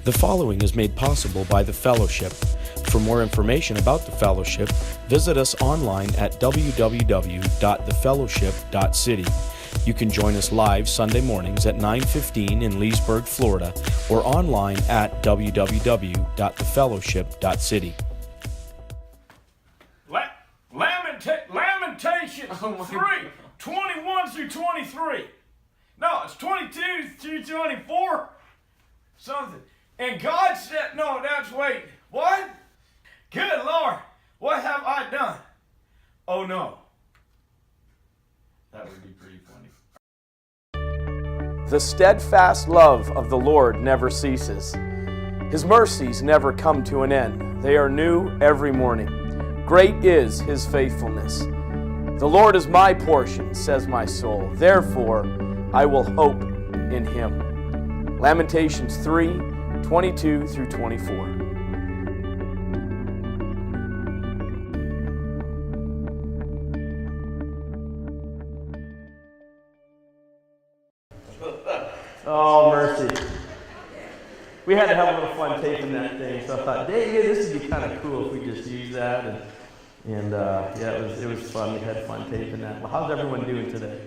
The following is made possible by the Fellowship. For more information about the Fellowship, visit us online at www.thefellowship.city. You can join us live Sunday mornings at 9:15 in Leesburg, Florida, or online at www.thefellowship.city. Lamentations 3:21 through 23. No, it's 22 through 24. Something. And God said, no, that's wait. What? Good Lord, what have I done? Oh no. That would be pretty funny. The steadfast love of the Lord never ceases. His mercies never come to an end. They are new every morning. Great is His faithfulness. The Lord is my portion, says my soul. Therefore, I will hope in Him. Lamentations 3:22 through 24. Oh, mercy. We had to have a little fun taping that thing, so I thought, David, this would be kind of cool if we just use that. And yeah, it was fun. We had fun taping that. Well, how's everyone doing today?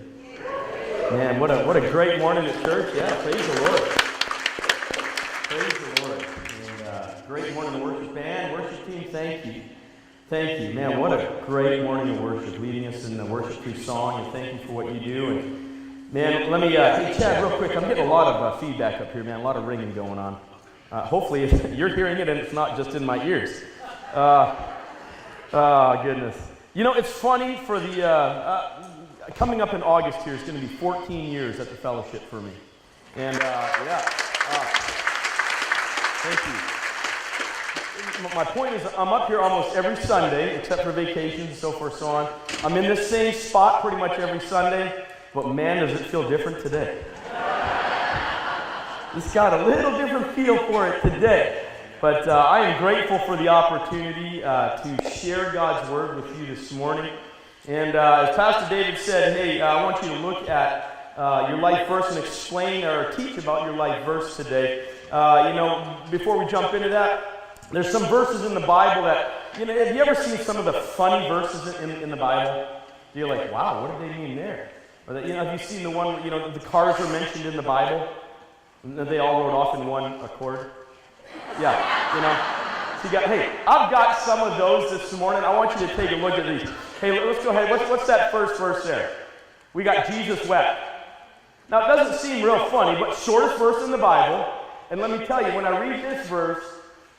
Man, what a great morning at church. Yeah, praise the Lord. Praise the Lord. And great morning worship band, worship team, thank you. Thank you. Man, what a great morning of worship, leading us in the worship through song, and thank you for what you do. And man, let me, hey Chad, real quick, I'm getting a lot of feedback up here, man, a lot of ringing going on. Hopefully you're hearing it and it's not just in my ears. Oh, goodness. You know, it's funny for the, coming up in August here is going to be 14 years at the Fellowship for me. And, yeah, thank you. My point is, I'm up here almost every Sunday, except for vacations and so forth, so on. I'm in the same spot pretty much every Sunday. But man, does it feel different today. It's got a little different feel for it today. But I am grateful for the opportunity to share God's Word with you this morning. And as Pastor David said, hey, I want you to look at your life verse and explain or teach about your life verse today. You know, before we jump into that, there's some verses in the Bible that, you know, have you ever seen some of the funny verses in the Bible? You're like, wow, what do they mean there? Or that, you know, have you seen the one, you know, the cars are mentioned in the Bible? And they all rode off in one accord? Yeah, you know. So you got, hey, I've got some of those this morning. I want you to take a look at these. Hey, let's go ahead. What's that first verse there? We got Jesus wept. Now, it doesn't seem real funny, but shortest verse in the Bible. And let me tell you, when I read this verse,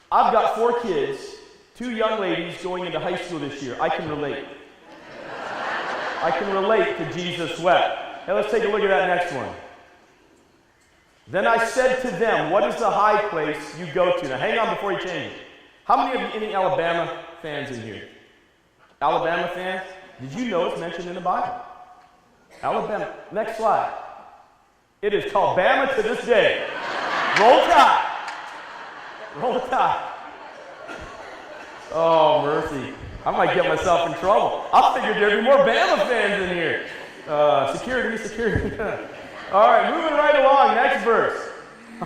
I've got 4 kids, 2 young ladies going into high school this year. I can relate. I can relate to Jesus wept. Hey, let's take a look at that next one. Then I said to them, what is the high place you go to? Now hang on before you change it. How many of you any Alabama fans in here? Alabama fans? Did you know it's mentioned in the Bible? Alabama. Next slide. It is called Bama to this day. Roll Tide. Roll Tide. Oh, mercy. I might get myself in trouble. I figured there'd be more Bama fans in here. Security. All right, moving right along. Next verse.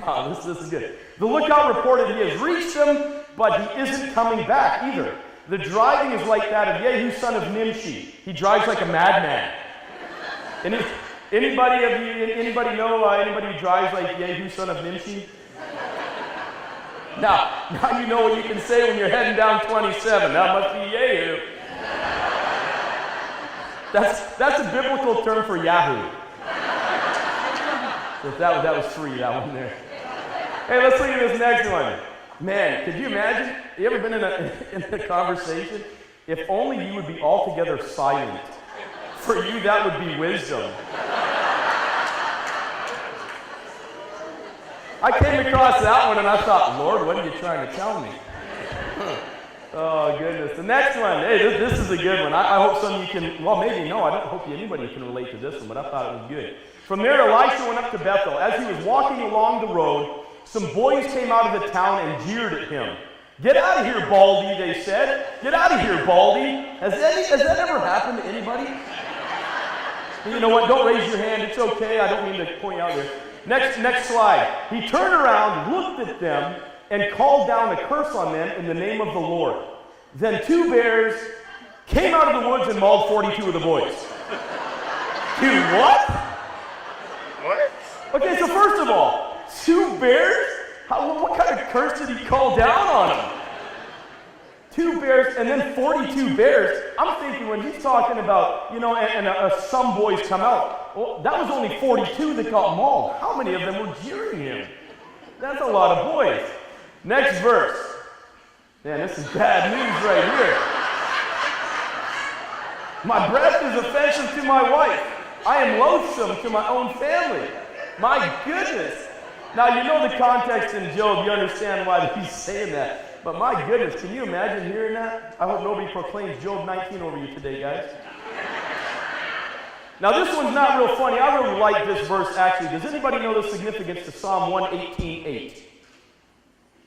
Oh, this is good. The lookout reported he has reached them, but he isn't coming back either. The driving is like that of Yehu, son of Nimshi. He drives like a madman. Anybody know anybody who drives like Yehu, son of Nimshi? Now you know what you can say when you're heading down 27. That must be Yehu. That's a biblical term for Yahoo. So if that was free, that one there. Hey, let's look at this next one. Man, could you imagine? You ever been in a conversation? If only you would be altogether silent. For you, that would be wisdom. I came across that one and I thought, Lord, what are you trying to tell me? Oh, goodness. The next one, hey, this is a good one. I hope some of you can, well, maybe no, I don't hope anybody can relate to this one, but I thought it was good. From there, Elisha went up to Bethel. As he was walking along the road, some boys came out of the town and jeered at him. Get out of here, Baldy, they said. Get out of here, Baldy. Has that ever happened to anybody? You know what? Don't raise your hand. It's okay. I don't mean to point you out there. Next slide. He turned around, looked at them, and called down a curse on them in the name of the Lord. Then 2 bears came out of the woods and mauled 42 of the boys. Dude, what? What? Okay, so first of all, 2 bears? What kind of curse did he call down on them? 2 bears and then 42 bears. I'm thinking when he's talking about, some boys come out. Well, that was only 42 that got mauled. How many of them were jeering him? That's a lot of boys. Next verse. Man, this is bad news right here. My breath is offensive to my wife. I am loathsome to my own family. My goodness. Now, you know the context in Job. You understand why he's saying that. But my goodness, can you imagine hearing that? I hope nobody proclaims Job 19 over you today, guys. Now, this one's not real funny. I really like this verse, actually. Does anybody know the significance to Psalm 118:8?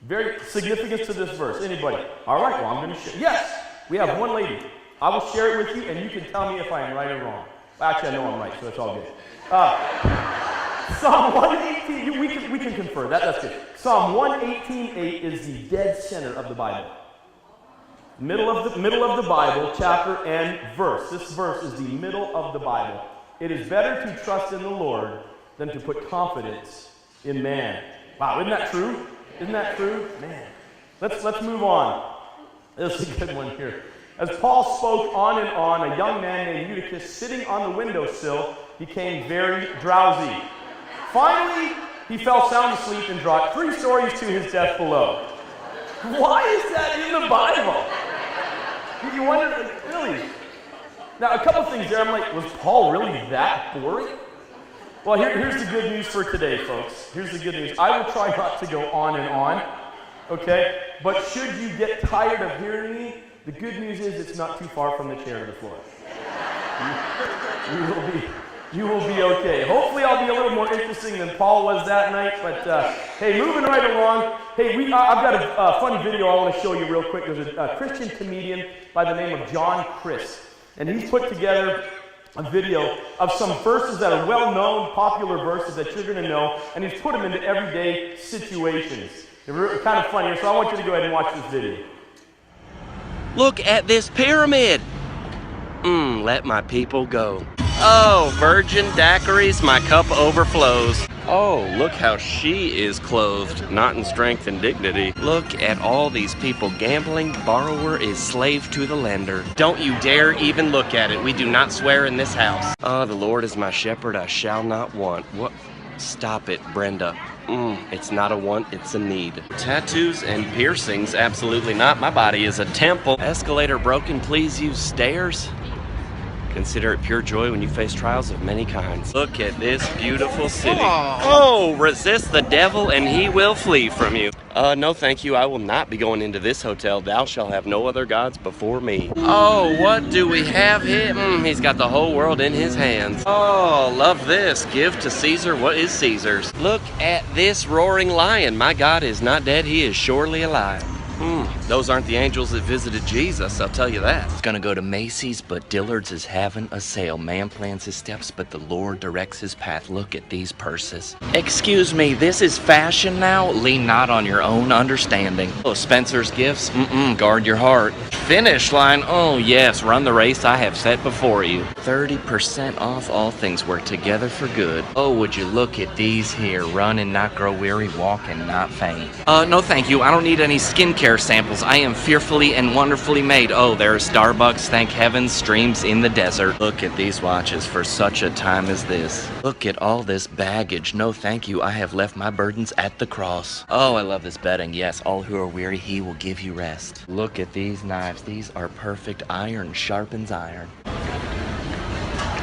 Very significance to this verse. Anybody? All right, well, I'm going to share. Yes, we have one lady. I will share it with you, and you can tell me if I am right or wrong. Actually, I know I'm right, so it's all good. Psalm 118, we can confer. That's good. Psalm 118:8 is the dead center of the Bible. Middle of the Bible, chapter and verse. This verse is the middle of the Bible. It is better to trust in the Lord than to put confidence in man. Wow, isn't that true? Isn't that true? Man. Let's move on. This is a good one here. As Paul spoke on and on, a young man named Eutychus, sitting on the windowsill, became very drowsy. Finally, he fell sound asleep and dropped 3 stories to his death below. Why is that in the Bible? You wonder, really? Now, a couple things there. I'm like, was Paul really that boring? Well, here's the good news for today, folks. Here's the good news. I will try not to go on and on, okay? But should you get tired of hearing me, the good news is it's not too far from the chair to the floor. You will be okay. Hopefully I'll be a little more interesting than Paul was that night, but hey, moving right along. Hey, I've got a funny video I want to show you real quick. There's a Christian comedian by the name of John Crist, and he's put together a video of some verses that are well-known, popular verses that you're going to know, and he's put them into everyday situations. They're kind of funny, so I want you to go ahead and watch this video. Look at this pyramid. Let my people go. Oh, virgin daiquiris, my cup overflows. Oh, look how she is clothed, not in strength and dignity. Look at all these people gambling. Borrower is slave to the lender. Don't you dare even look at it. We do not swear in this house. Oh, the Lord is my shepherd, I shall not want. What? Stop it, Brenda. It's not a want, it's a need. Tattoos and piercings? Absolutely not. My body is a temple. Escalator broken, please use stairs. Consider it pure joy when you face trials of many kinds. Look at this beautiful city. Oh, resist the devil and he will flee from you. No thank you, I will not be going into this hotel. Thou shalt have no other gods before me. Oh, what do we have here? He's got the whole world in his hands. Oh, love this. Give to Caesar what is Caesar's. Look at this roaring lion. My God is not dead, he is surely alive. Those aren't the angels that visited Jesus, I'll tell you that. He's gonna go to Macy's, but Dillard's is having a sale. Man plans his steps, but the Lord directs his path. Look at these purses. Excuse me, this is fashion now? Lean not on your own understanding. Oh, Spencer's Gifts? Guard your heart. Finish line? Oh yes, run the race I have set before you. 30% off. All things work together for good. Oh, would you look at these here. Run and not grow weary, walk and not faint. No thank you, I don't need any skincare samples. I am fearfully and wonderfully made. Oh, there's Starbucks, thank heaven, streams in the desert. Look at these watches for such a time as this. Look at all this baggage. No thank you, I have left my burdens at the cross. Oh, I love this bedding. Yes, all who are weary, he will give you rest. Look at these knives. These are perfect. Iron sharpens iron.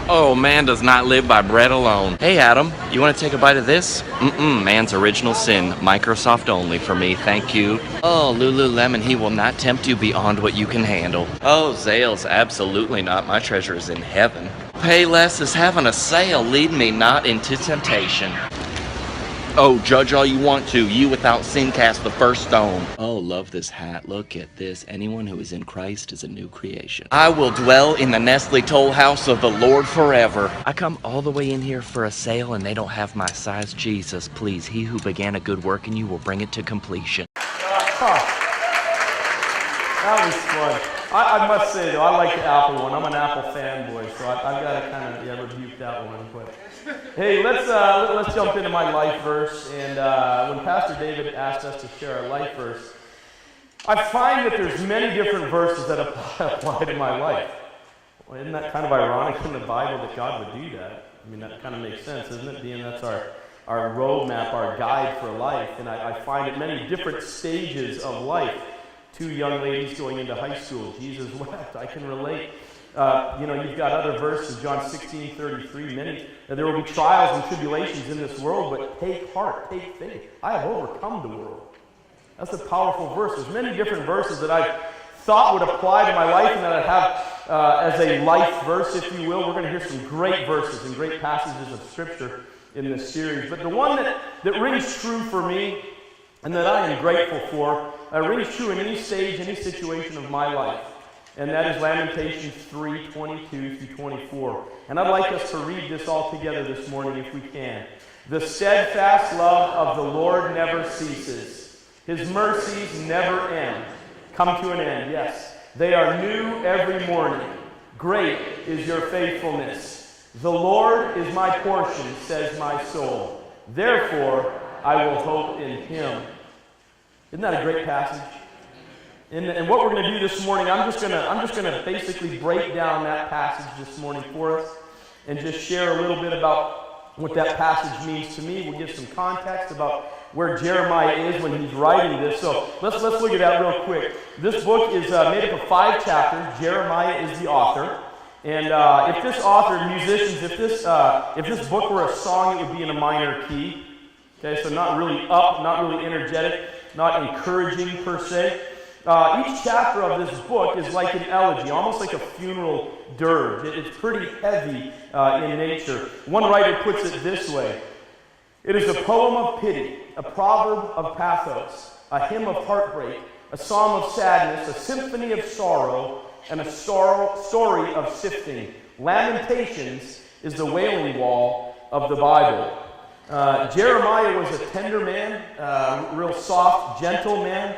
Oh, man does not live by bread alone. Hey, Adam, you want to take a bite of this? Man's original sin. Microsoft only for me, thank you. Oh, Lululemon, he will not tempt you beyond what you can handle. Oh, Zales, absolutely not. My treasure is in heaven. Payless is having a sale. Lead me not into temptation. Oh, judge all you want to. You without sin cast the first stone. Oh, love this hat. Look at this. Anyone who is in Christ is a new creation. I will dwell in the Nestle Toll House of the Lord forever. I come all the way in here for a sale and they don't have my size. Jesus, please, he who began a good work in you will bring it to completion. That was fun. I must say, though, I like the Apple one. I'm an Apple fanboy, so I've got to kind of rebuke that one. But hey, let's jump into my life verse. And when Pastor David asked us to share our life verse, I find that there's many different verses that apply to my life. Well, isn't that kind of ironic in the Bible that God would do that? I mean, that kind of makes sense, isn't it? Being that's our roadmap, our guide for life. And I find at many different stages of life. 2 young ladies going into high school. Jesus wept. I can relate. You've got other verses, John 16:33. There will be trials and tribulations in this world, but take heart, take faith. I have overcome the world. That's a powerful verse. There's many different verses that I thought would apply to my life and that I have as a life verse, if you will. We're going to hear some great verses and great passages of Scripture in this series. But the one that rings true for me and that I am grateful for, rings true in any stage, any situation of my life. And that is Lamentations 3:22-24. And I'd like us to read this all together this morning if we can. The steadfast love of the Lord never ceases. His mercies never end. Come to an end, yes. They are new every morning. Great is your faithfulness. The Lord is my portion, says my soul. Therefore, I will hope in him. Isn't that a great passage? And what we're going to do this morning, I'm just going to basically break down that passage this morning for us and just share a little bit about what that passage means to me. We'll give some context about where Jeremiah is when he's writing this. So let's look at that real quick. This book is made up of 5 chapters. Jeremiah is the author. And if this author, musicians, if this book were a song, it would be in a minor key. Okay, so not really up, not really energetic, not encouraging per se. Each chapter of this book is like an elegy, almost like a funeral dirge. It's pretty heavy in nature. One writer puts it this way: it is a poem of pity, a proverb of pathos, a hymn of heartbreak, a psalm of sadness, a symphony of sorrow, and a story of sifting. Lamentations is the wailing wall of the Bible. Jeremiah was a tender man, real soft, gentle man,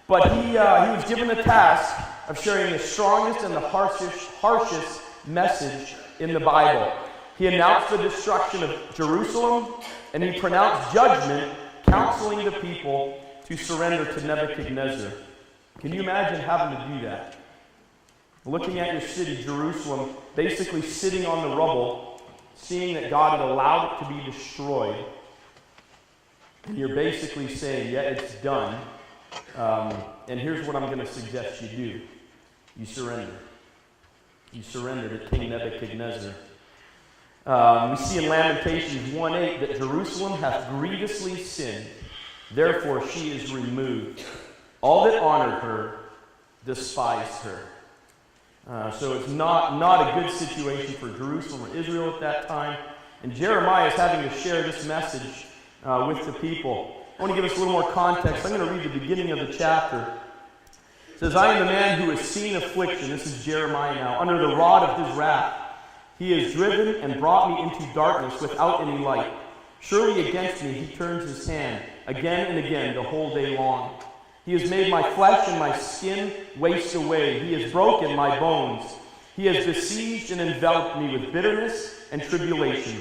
but he was given the task of sharing the strongest and the harshest message in the Bible. He announced the destruction of Jerusalem, and he pronounced judgment, counseling the people to surrender to Nebuchadnezzar. Can you imagine having to do that? Looking at your city, Jerusalem, basically sitting on the rubble, seeing that God had allowed it to be destroyed, and you're basically saying, yeah, it's done, and here's what I'm going to suggest you do. You surrender. You surrender to King Nebuchadnezzar. We see in Lamentations 1:8 that Jerusalem hath grievously sinned, therefore she is removed. All that honored her despised her. So it's not a good situation for Jerusalem or Israel at that time. And Jeremiah is having to share this message with the people. I want to give us a little more context. I'm going to read the beginning of the chapter. It says, I am the man who has seen affliction. This is Jeremiah now. Under the rod of his wrath. He has driven and brought me into darkness without any light. Surely against me he turns his hand again and again the whole day long. He has made my flesh and my skin waste away. He has broken my bones. He has besieged and enveloped me with bitterness and tribulation.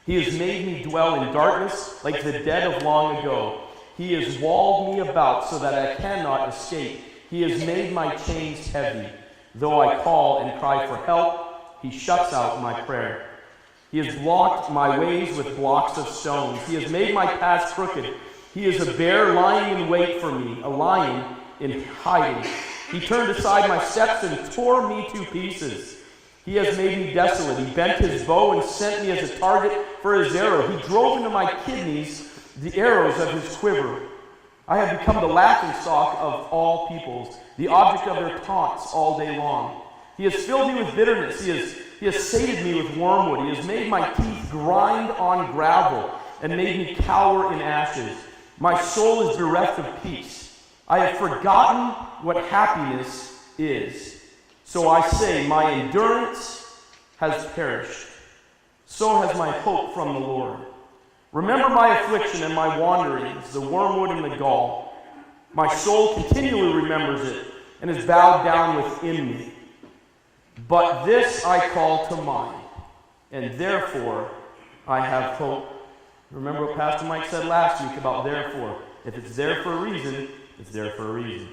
He has made me dwell in darkness like the dead of long ago. He has walled me about so that I cannot escape. He has made my chains heavy. Though I call and cry for help, he shuts out my prayer. He has blocked my ways with blocks of stones. He has made my paths crooked. He is a bear lying in wait for me, a lion in hiding. He turned aside my steps and tore me to pieces. He has made me desolate. He bent his bow and sent me as a target for his arrow. He drove into my kidneys the arrows of his quiver. I have become the laughingstock of all peoples, the object of their taunts all day long. He has filled me with bitterness. He has sated me with wormwood. He has made my teeth grind on gravel. and made me cower in ashes. My soul is bereft of peace. I have forgotten what happiness is. So I say, my endurance has perished. So has my hope from the Lord. Remember my affliction and my wanderings, the wormwood and the gall. My soul continually remembers it and is bowed down within me. But this I call to mind, and therefore I have hope. Remember what Pastor Mike said last week about therefore. If it's there for a reason, it's there for a reason.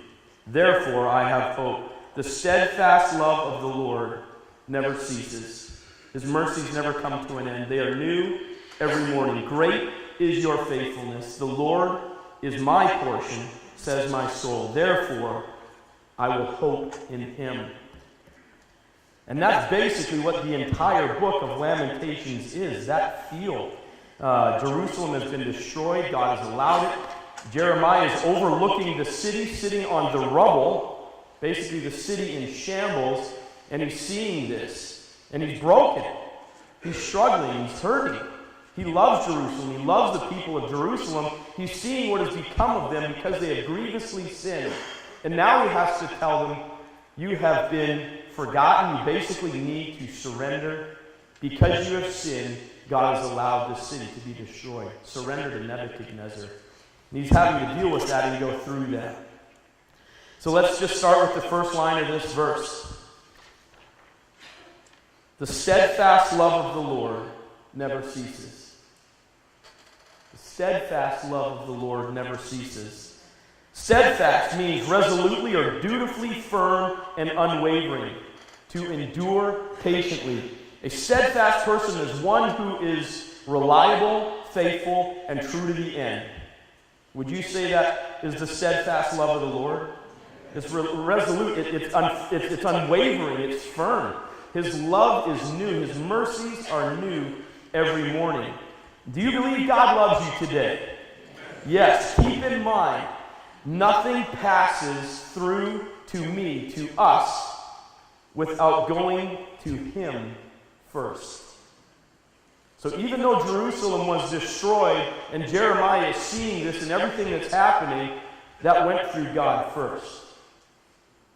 Therefore I have hope. The steadfast love of the Lord never ceases. His mercies never come to an end. They are new every morning. Great is your faithfulness. The Lord is my portion, says my soul. Therefore I will hope in him. And that's basically what the entire book of Lamentations is, that field. Jerusalem has been destroyed. God has allowed it. Jeremiah is overlooking the city, sitting on the rubble, basically the city in shambles, and he's seeing this. And he's broken. He's struggling. He's hurting. He loves Jerusalem. He loves the people of Jerusalem. He's seeing what has become of them because they have grievously sinned. And now he has to tell them, you have been forgotten. You basically need to surrender. Because you have sinned, God has allowed this city to be destroyed. Surrender to Nebuchadnezzar. And he's having to deal with that and go through that. So let's just start with the first line of this verse. The steadfast love of the Lord never ceases. The steadfast love of the Lord never ceases. Steadfast means resolutely or dutifully firm and unwavering. To endure patiently. A steadfast person is one who is reliable, faithful, and true to the end. Would you say that is the steadfast love of the Lord? It's resolute, it's unwavering, it's firm. His love is new. His mercies are new every morning. Do you believe God loves you today? Yes. Keep in mind, nothing passes through to me, to us, without going to him first. So even though Jerusalem was destroyed and Jeremiah is seeing this and everything that's happening, that went through God first.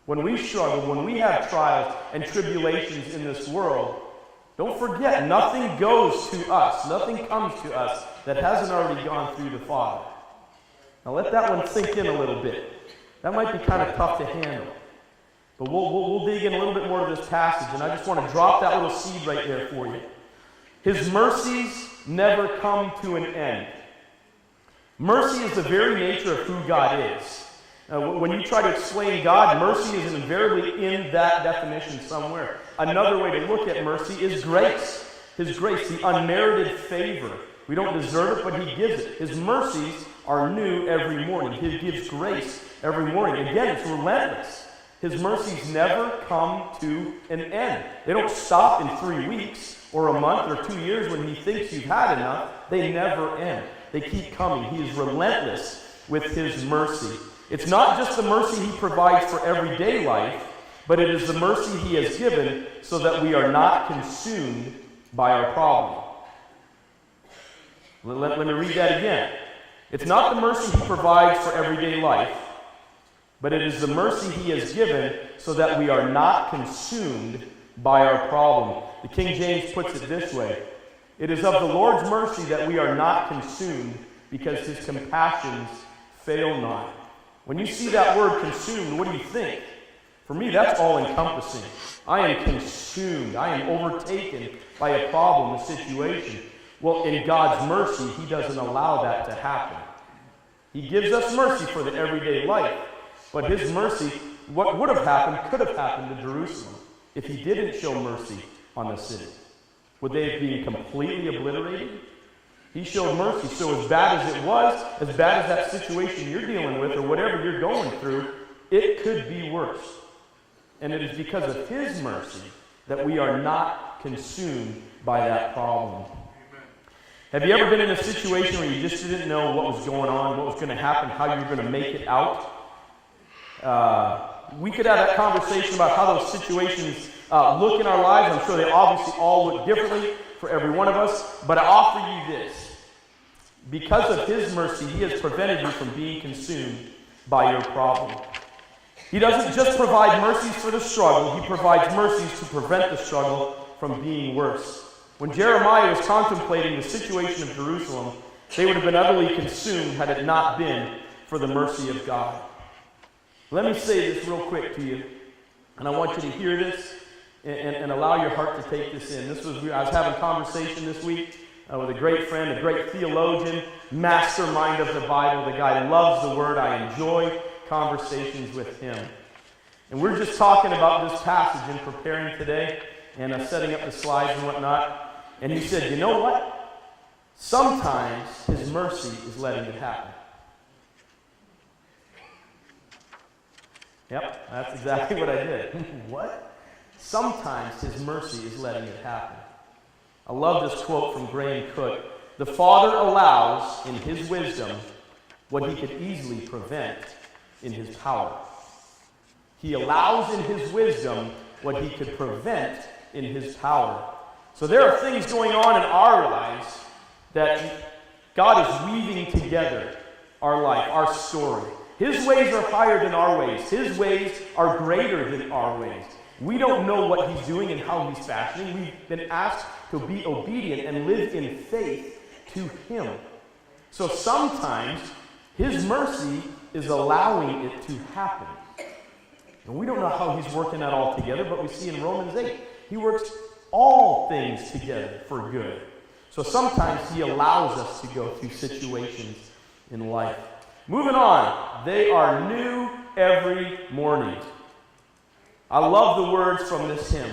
When we struggle, when we have trials and tribulations in this world, don't forget, nothing goes to us, nothing comes to us that hasn't already gone through the Father. Now let that one sink in a little bit. That might be kind of tough to handle. But we'll dig in a little bit more to this passage, and I just want to drop that little seed right there for you. His mercies never come to an end. Mercy is the very nature of who God is. When you try to explain God, mercy is invariably in that definition somewhere. Another way to look at mercy is grace. His grace, the unmerited favor. We don't deserve it, but he gives it. His mercies are new every morning. He gives grace every morning. Again, it's relentless. His mercies never come to an end. They don't stop in 3 weeks or a month or 2 years when he thinks you've had enough. They never end. They keep coming. He is relentless with his mercy. It's not just the mercy he provides for everyday life, but it is the mercy he has given so that we are not consumed by our problem. Let me read that again. It's not the mercy he provides for everyday life, but it is the mercy he has given so that we are not consumed by our problem. The King James puts it this way. It is of the Lord's mercy that we are not consumed because his compassions fail not. When you see that word consumed, what do you think? For me, that's all-encompassing. I am consumed. I am overtaken by a problem, a situation. Well, in God's mercy, he doesn't allow that to happen. He gives us mercy for the everyday life. But his mercy, what would have happened, could have happened to Jerusalem if he didn't show mercy on the city. Would they have been completely obliterated? He showed mercy. So as bad as it was, as bad as that situation you're dealing with or whatever you're going through, it could be worse. And it is because of his mercy that we are not consumed by that problem. Have you ever been in a situation where you just didn't know what was going on, what was going to happen, how you were going to make it out? We could have that conversation about how those situations look in our lives. I'm sure they obviously all look differently for every one of us. But I offer you this. Because of his mercy, he has prevented you from being consumed by your problem. He doesn't just provide mercies for the struggle, he provides mercies to prevent the struggle from being worse. When Jeremiah was contemplating the situation of Jerusalem, they would have been utterly consumed had it not been for the mercy of God. Let me say this real quick to you, and I want you to hear this and allow your heart to take this in. I was having a conversation this week with a great friend, a great theologian, mastermind of the Bible. The guy loves the Word. I enjoy conversations with him. And we're just talking about this passage and preparing today and setting up the slides and whatnot. And he said, you know what? Sometimes his mercy is letting it happen. Yep, that's exactly what I did. What? Sometimes his mercy is letting it happen. I love this quote from Graham Cook. The Father allows in his wisdom what he could easily prevent in his power. He allows in his wisdom what he could prevent in his power. So there are things going on in our lives that God is weaving together our life, our story. His ways are higher than our ways. His ways are greater than our ways. We don't know what he's doing and how he's fashioning. We've been asked to be obedient and live in faith to him. So sometimes his mercy is allowing it to happen. And we don't know how he's working that all together, but we see in Romans 8, he works all things together for good. So sometimes he allows us to go through situations in life. Moving on, they are new every morning. I love the words from this hymn.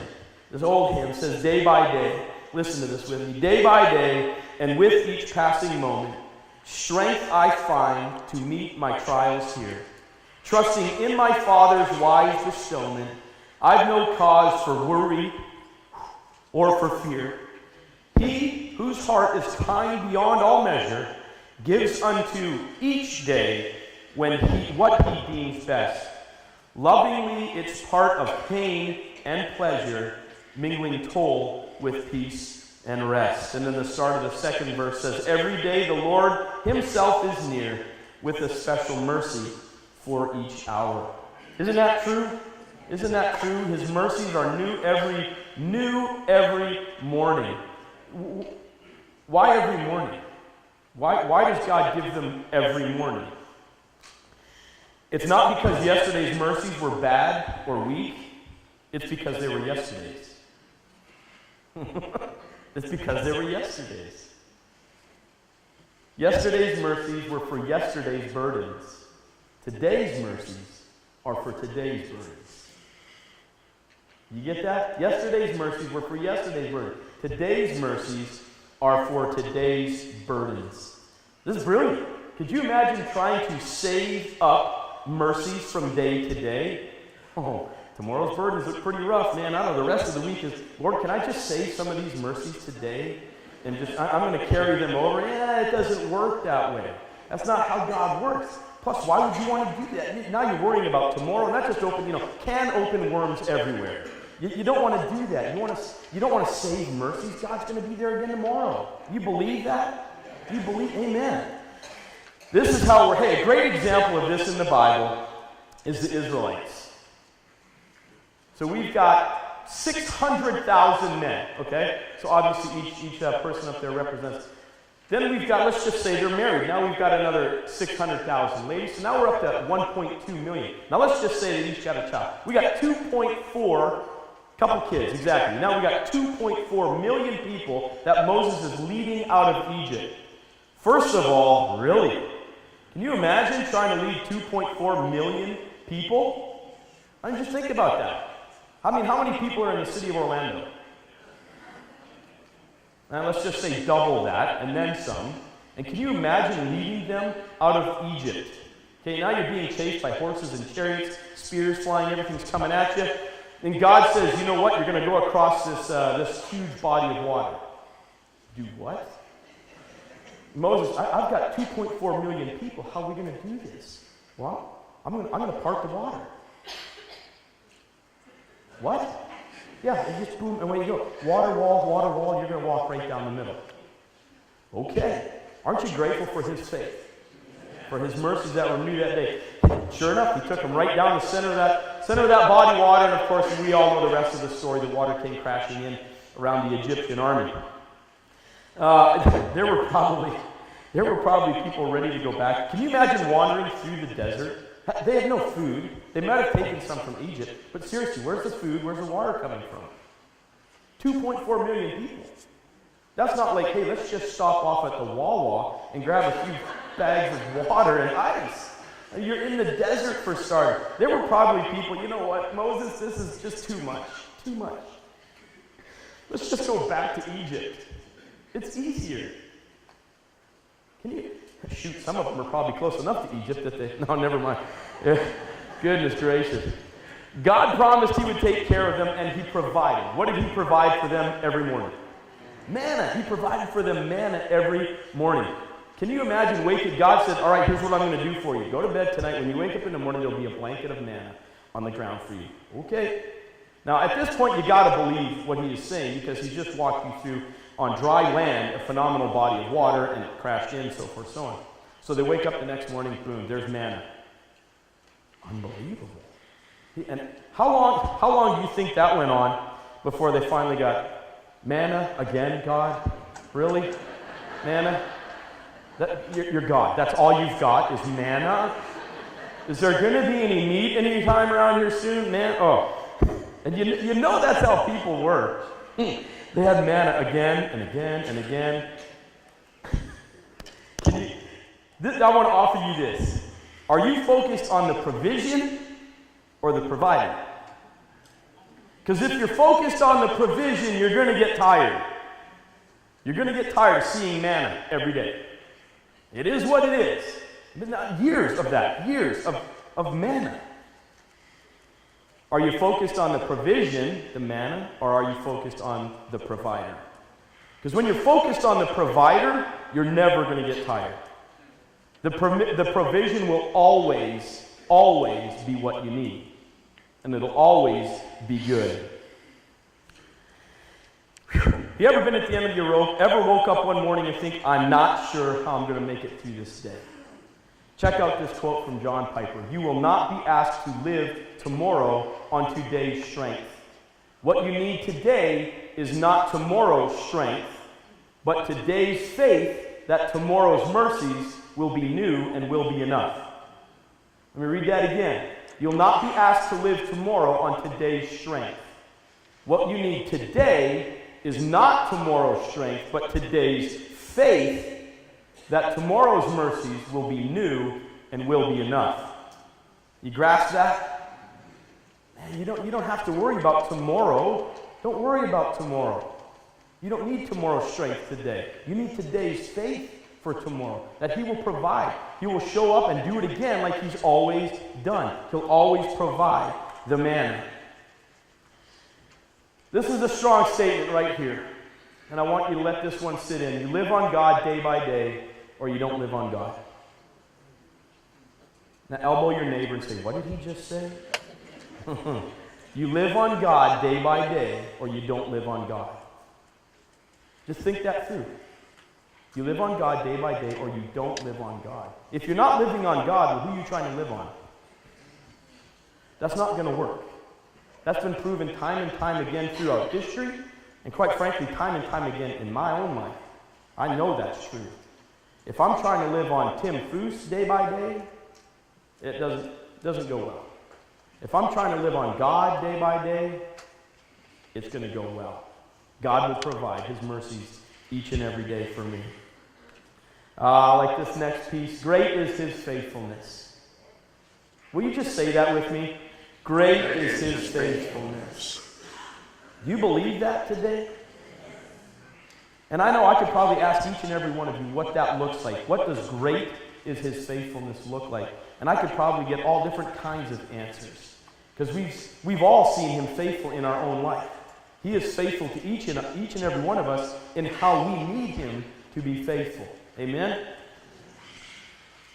This old hymn says, day by day, listen to this with me, day by day, and with each passing moment, strength I find to meet my trials here. Trusting in my Father's wise bestowment, I've no cause for worry or for fear. He whose heart is kind beyond all measure gives unto each day what he deems best. Lovingly it's part of pain and pleasure, mingling toil with peace and rest. And then the start of the second verse says, every day the Lord himself is near with a special mercy for each hour. Isn't that true? Isn't that true? His mercies are new every morning. Why every morning? Why does God give them every morning? It's not because yesterday's mercies were bad or weak. It's because they were yesterday's. It's because they were yesterday's. Yesterday's mercies were for yesterday's burdens. Today's mercies are for today's burdens. You get that? Yesterday's mercies were for yesterday's burdens. Today's mercies are for today's burdens. This is brilliant. Could you imagine trying to save up mercies from day to day? Oh, tomorrow's burdens look pretty rough, man. I don't know, the rest of the week is, Lord, can I just save some of these mercies today? And I'm going to carry them over? Yeah, it doesn't work that way. That's not how God works. Plus, why would you want to do that? Now you're worrying about tomorrow, and that just can open worms everywhere. You don't want to do that. You don't want to save mercies. God's going to be there again tomorrow. You believe that? You believe? Amen. This is how a great example of this in the Bible is the Israelites. So we've got 600,000 men, okay? So obviously each person up there represents. Then we've got, let's just say they're married. Now we've got another 600,000 ladies. So now we're up to 1.2 million. Now let's just say they each got a child. We got 2.4, couple kids, exactly. Now we got 2.4 million people that Moses is leading out of Egypt. First of all, really? Can you imagine trying to lead 2.4 million people? I mean, just think about that. How many people are in the city of Orlando? Now let's just say double that, and then some. And can you imagine leading them out of Egypt? Okay, now you're being chased by horses and chariots, spears flying, everything's coming at you. And God says, you know what? You're going to go across this huge body of water. Do what? Moses, I've got 2.4 million people. How are we going to do this? Well, I'm going to part the water. What? Yeah, and just boom, and away you go. Water wall, you're going to walk right down the middle. Okay. Aren't you grateful for his faith? For his mercies that were new that day? Sure enough, he took them right down the center of that body water, and of course, we all know the rest of the story. The water came crashing in around the Egyptian army. There were probably people ready to go back. Can you imagine wandering through the desert? They had no food. They might have taken some from Egypt, but seriously, where's the food? Where's the water coming from? 2.4 million people. That's not like, hey, let's just stop off at the Wawa and grab a few bags of water and ice. You're in the desert for starters. There were probably people, you know what, Moses, this is just too much. Too much. Let's just go back to Egypt. It's easier. Can you? Shoot, some of them are probably close enough to Egypt that they... No, never mind. Goodness gracious. God promised he would take care of them, and he provided. What did he provide for them every morning? Manna. He provided for them manna every morning. Can you imagine waking... God said, all right, here's what I'm going to do for you. Go to bed tonight. When you wake up in the morning, there'll be a blanket of manna on the ground for you. Okay. Now, at this point, you got to believe what he is saying, because he just walked you through, on dry land, a phenomenal body of water, and it crashed in, so forth, so on. So they wake up the next morning, boom, there's manna. Unbelievable. And how long do you think that went on before they finally got manna again, God? Really? Manna? You're God. That's all you've got is manna? Is there going to be any meat anytime around here soon? Man, oh. And you know that's how people were. They had manna again and again and again. I want to offer you this. Are you focused on the provision or the provider? Because if you're focused on the provision, you're going to get tired. You're going to get tired of seeing manna every day. It is what it is. Years of that. Years of manna. Are you focused on the provision, the manna, or are you focused on the provider? Because when you're focused on the provider, you're never going to get tired. The provision will always be what you need. And it'll always be good. You ever been at the end of your rope? Ever woke up one morning and think, I'm not sure how I'm going to make it through this day? Check out this quote from John Piper. You will not be asked to live tomorrow on today's strength. What you need today is not tomorrow's strength, but today's faith that tomorrow's mercies will be new and will be enough. Let me read that again. You'll not be asked to live tomorrow on today's strength. What you need today is not tomorrow's strength, but today's faith that tomorrow's mercies will be new and will be enough. You grasp that? Man, you don't have to worry about tomorrow. Don't worry about tomorrow. You don't need tomorrow's strength today. You need today's faith for tomorrow, that he will provide. He will show up and do it again like he's always done. He'll always provide the manna. This is a strong statement right here, and I want you to let this one sit in. You live on God day by day, or you don't live on God. Now elbow your neighbor and say, what did he just say? You live on God day by day, or you don't live on God. Just think that through. You live on God day by day, or you don't live on God. If you're not living on God, well, who are you trying to live on? That's not going to work. That's been proven time and time again throughout history, and quite frankly, time and time again in my own life. I know that's true. If I'm trying to live on Tim Foose day by day, it doesn't go well. If I'm trying to live on God day by day, it's going to go well. God will provide his mercies each and every day for me. Like this next piece, great is his faithfulness. Will you just say that with me? Great is his faithfulness. Do you believe that today? And I know I could probably ask each and every one of you what that looks like. What does great is his faithfulness look like? And I could probably get all different kinds of answers. Because we've all seen him faithful in our own life. He is faithful to each and every one of us in how we need him to be faithful. Amen?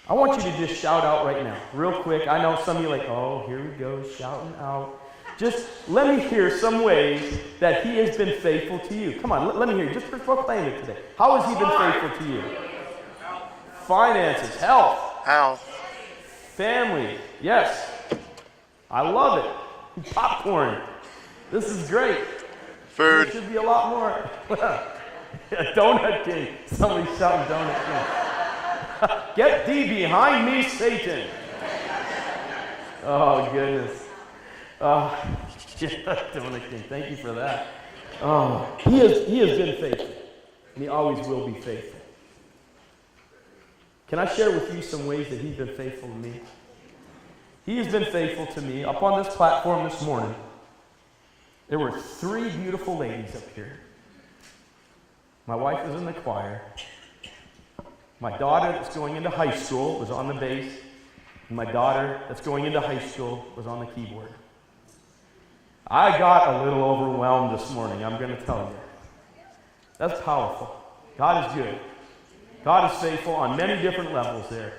I want you to just shout out right now, real quick. I know some of you are like, oh, here we go, shouting out. Just let me hear some ways that he has been faithful to you. Come on, let me hear you. Just proclaim it today. How has he been faithful to you? finances, health, Health. family. Yes. I love it. Popcorn. This is great. There Food. should be a lot more. Donut King. Somebody shouting Donut King. Get thee behind me, Satan. Oh, goodness. Donut King, thank you for that. Oh, he has been faithful, and he always will be faithful. Can I share with you some ways that he's been faithful to me? He has been faithful to me. Up on this platform this morning, there were 3 beautiful ladies up here. My wife was in the choir. My daughter that's going into high school was on the bass. And my daughter that's going into high school was on the keyboard. I got a little overwhelmed this morning, I'm going to tell you. That's powerful. God is good. God is faithful on many different levels there.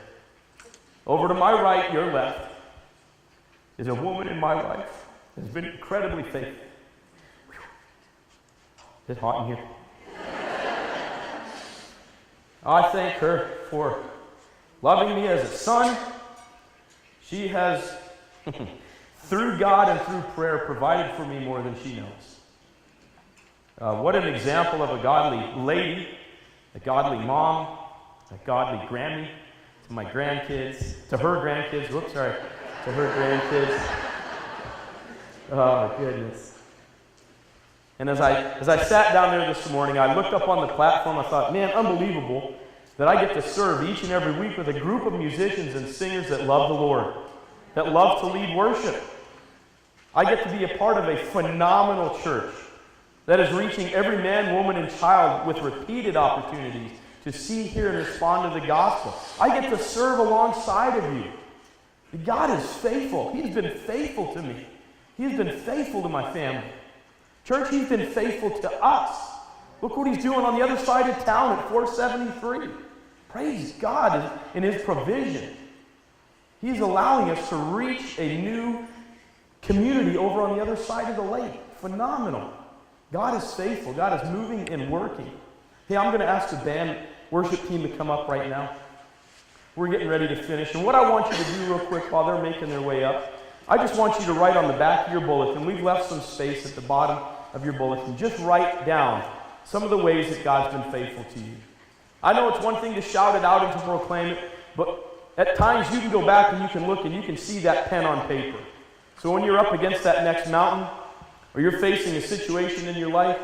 Over to my right, your left, is a woman in my life that's been incredibly faithful. It's hot in here. I thank her for loving me as a son. She has, through God and through prayer, provided for me more than she knows. What an example of a godly lady, a godly mom, a godly Grammy to my grandkids, to her grandkids, to her grandkids. Oh, goodness. And as I sat down there this morning, I looked up on the platform, I thought, man, unbelievable that I get to serve each and every week with a group of musicians and singers that love the Lord, that love to lead worship. I get to be a part of a phenomenal church that is reaching every man, woman, and child with repeated opportunities to see, hear, and respond to the gospel. I get to serve alongside of you. God is faithful. He's been faithful to me. He's been faithful to my family. Church, he's been faithful to us. Look what he's doing on the other side of town at 473. Praise God in his provision. He's allowing us to reach a new community over on the other side of the lake. Phenomenal. God is faithful. God is moving and working. Hey, I'm going to ask the band worship team to come up right now. We're getting ready to finish. And what I want you to do real quick while they're making their way up, I just want you to write on the back of your bulletin. We've left some space at the bottom of your bulletin. Just write down some of the ways that God's been faithful to you. I know it's one thing to shout it out and to proclaim it, but at times you can go back and you can look and you can see that pen on paper. So when you're up against that next mountain, or you're facing a situation in your life,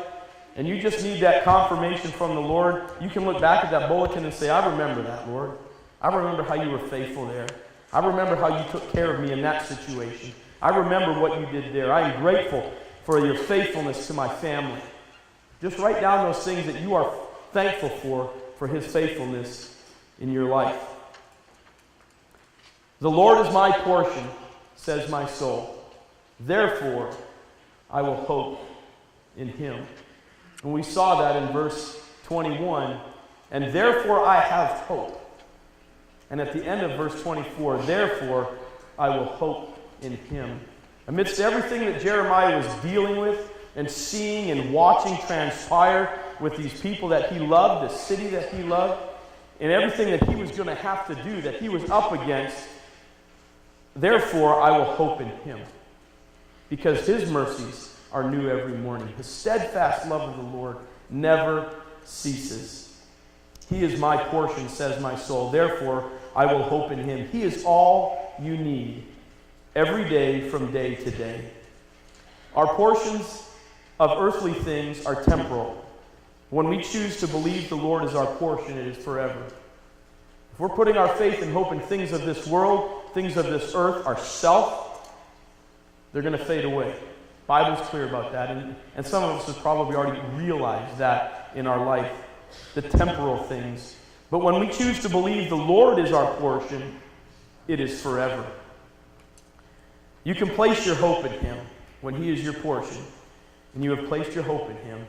and you just need that confirmation from the Lord, you can look back at that bulletin and say, I remember that, Lord. I remember how you were faithful there. I remember how you took care of me in that situation. I remember what you did there. I am grateful for your faithfulness to my family. Just write down those things that you are thankful for his faithfulness in your life. The Lord is my portion, says my soul. Therefore, I will hope in him. And we saw that in verse 21. And therefore I have hope. And at the end of verse 24, therefore I will hope in him. Amidst everything that Jeremiah was dealing with and seeing and watching transpire with these people that he loved, the city that he loved, and everything that he was going to have to do, that he was up against, therefore I will hope in him. Because his mercies are new every morning. The steadfast love of the Lord never ceases. He is my portion, says my soul. Therefore, I will hope in him. He is all you need every day from day to day. Our portions of earthly things are temporal. When we choose to believe the Lord is our portion, it is forever. If we're putting our faith and hope in things of this world, things of this earth, ourself, they're going to fade away. The Bible's clear about that, and some of us have probably already realized that in our life, the temporal things. But when we choose to believe the Lord is our portion, it is forever. You can place your hope in him when he is your portion, and you have placed your hope in him.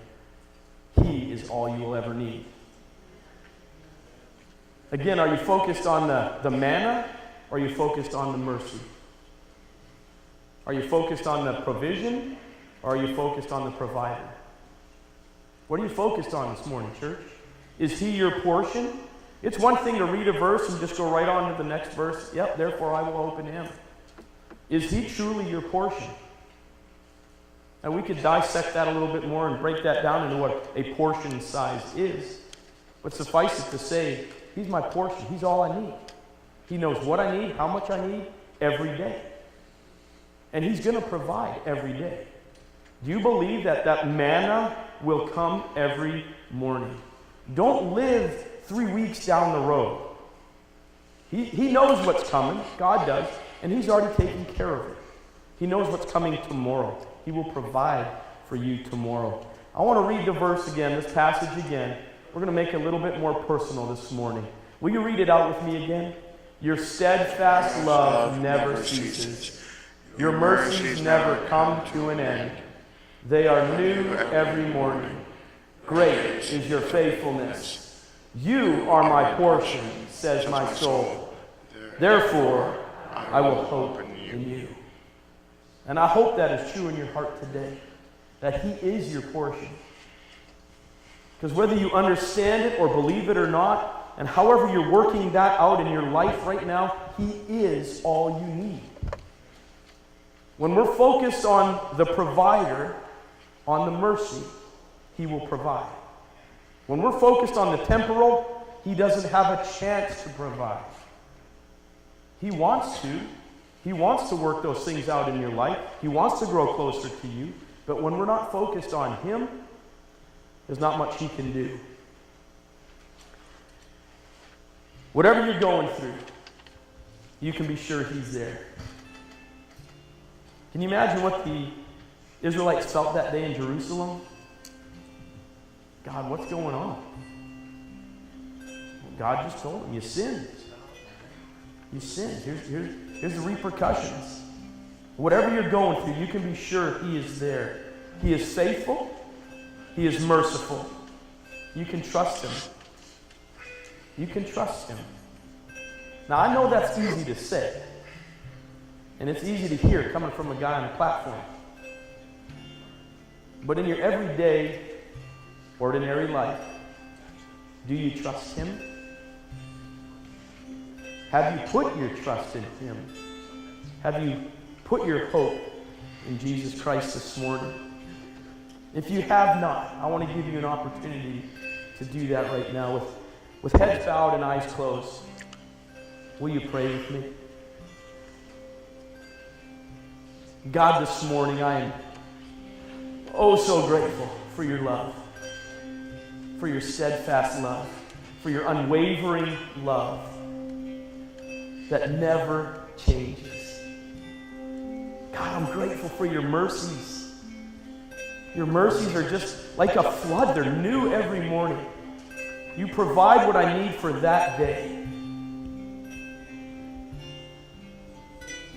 He is all you will ever need. Again, are you focused on the manna, or are you focused on the mercy? Are you focused on the provision, or are you focused on the provider? What are you focused on this morning, church? Is he your portion? It's one thing to read a verse and just go right on to the next verse. Yep, therefore I will open him. Is he truly your portion? And we could dissect that a little bit more and break that down into what a portion size is. But suffice it to say, he's my portion. He's all I need. He knows what I need, how much I need, every day. And he's going to provide every day. Do you believe that that manna will come every morning? Don't live 3 weeks down the road. He knows what's coming. God does. And he's already taken care of it. He knows what's coming tomorrow. He will provide for you tomorrow. I want to read the verse again, this passage again. We're going to make it a little bit more personal this morning. Will you read it out with me again? Your steadfast love never ceases. Your mercies never come to an end. They are new every morning. Great is your faithfulness. You are my portion, says my soul. Therefore, I will hope in you. And I hope that is true in your heart today, that he is your portion. Because whether you understand it or believe it or not, and however you're working that out in your life right now, he is all you need. When we're focused on the provider, on the mercy, he will provide. When we're focused on the temporal, he doesn't have a chance to provide. He wants to. He wants to work those things out in your life. He wants to grow closer to you. But when we're not focused on him, there's not much he can do. Whatever you're going through, you can be sure he's there. Can you imagine what the Israelites felt that day in Jerusalem? God, what's going on? God just told them, you sinned. You sinned. Here's the repercussions. Whatever you're going through, you can be sure he is there. He is faithful. He is merciful. You can trust him. You can trust him. Now, I know that's easy to say. And it's easy to hear coming from a guy on a platform. But in your everyday, ordinary life, do you trust him? Have you put your trust in him? Have you put your hope in Jesus Christ this morning? If you have not, I want to give you an opportunity to do that right now. With heads bowed and eyes closed, will you pray with me? God, this morning I am oh so grateful for your love, for your steadfast love, for your unwavering love that never changes. God, I'm grateful for your mercies. Your mercies are just like a flood. They're new every morning. You provide what I need for that day.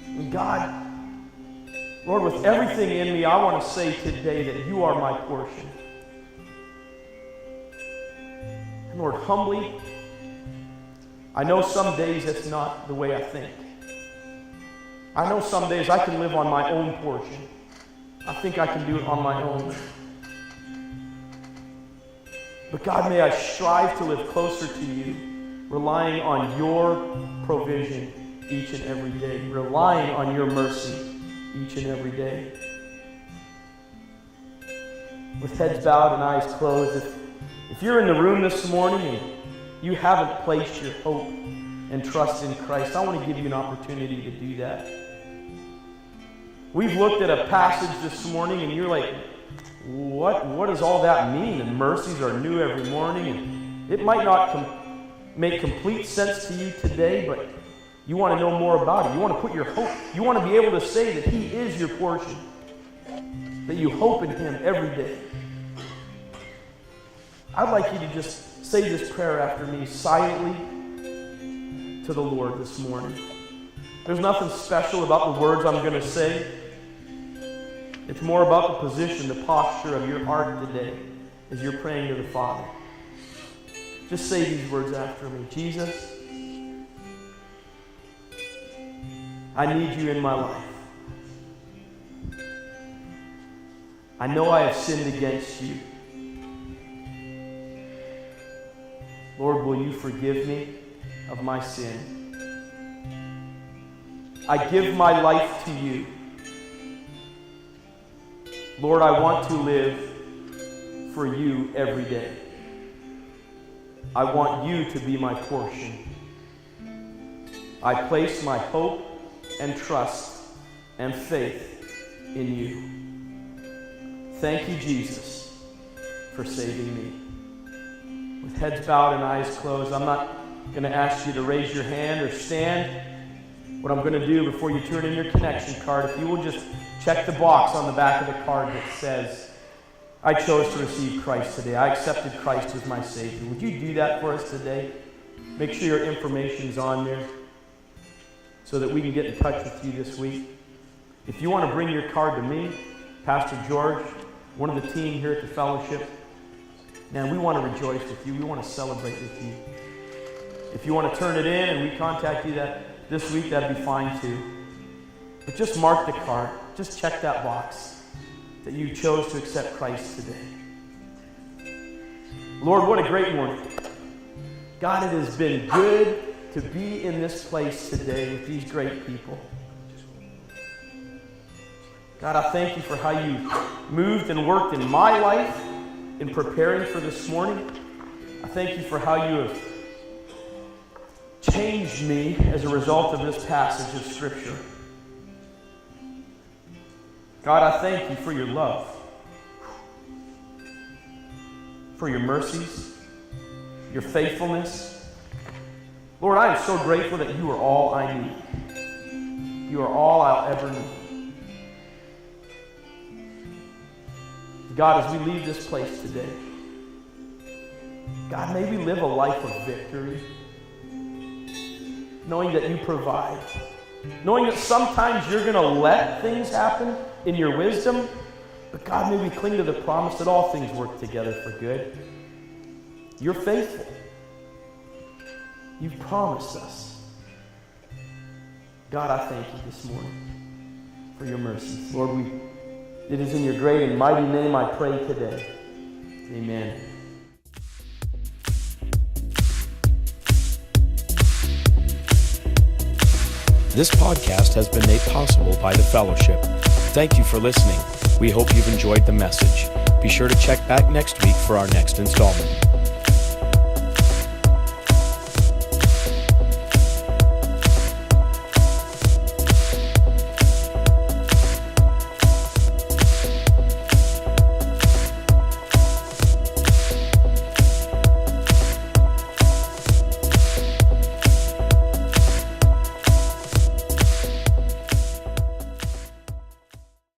And God, Lord, with everything in me, I want to say today that you are my portion. And Lord, humbly, I know some days it's not the way I think. I know some days I can live on my own portion. I think I can do it on my own. But God, may I strive to live closer to you, relying on your provision each and every day, relying on your mercy each and every day. With heads bowed and eyes closed, if you're in the room this morning and you haven't placed your hope and trust in Christ, I want to give you an opportunity to do that. We've looked at a passage this morning and you're like, what does all that mean? And mercies are new every morning. And it might not make complete sense to you today, but you want to know more about it. You want to put your hope. You want to be able to say that he is your portion, that you hope in him every day. I'd like you to just say this prayer after me silently to the Lord this morning. There's nothing special about the words I'm going to say. It's more about the position, the posture of your heart today as you're praying to the Father. Just say these words after me. Jesus, I need you in my life. I know I have sinned against you. Lord, will you forgive me of my sin? I give my life to you. Lord, I want to live for you every day. I want you to be my portion. I place my hope and trust and faith in you. Thank you, Jesus, for saving me. With heads bowed and eyes closed, I'm not going to ask you to raise your hand or stand. What I'm going to do before you turn in your connection card, if you will just check the box on the back of the card that says, I chose to receive Christ today. I accepted Christ as my Savior. Would you do that for us today? Make sure your information's on there so that we can get in touch with you this week. If you want to bring your card to me, Pastor George, one of the team here at the fellowship, man, we want to rejoice with you. We want to celebrate with you. If you want to turn it in and we contact you this week, that'd be fine too. But just mark the card. Just check that box that you chose to accept Christ today. Lord, what a great morning. God, it has been good to be in this place today with these great people. God, I thank you for how you moved and worked in my life in preparing for this morning. I thank you for how you have changed me as a result of this passage of Scripture. God, I thank you for your love, for your mercies, your faithfulness. Lord, I am so grateful that you are all I need. You are all I'll ever need. God, as we leave this place today, God, may we live a life of victory, knowing that you provide, knowing that sometimes you're going to let things happen in your wisdom, but God, may we cling to the promise that all things work together for good. You're faithful. You've promised us. God, I thank you this morning for your mercies. Lord, it is in your great and mighty name I pray today. Amen. This podcast has been made possible by the Fellowship. Thank you for listening. We hope you've enjoyed the message. Be sure to check back next week for our next installment.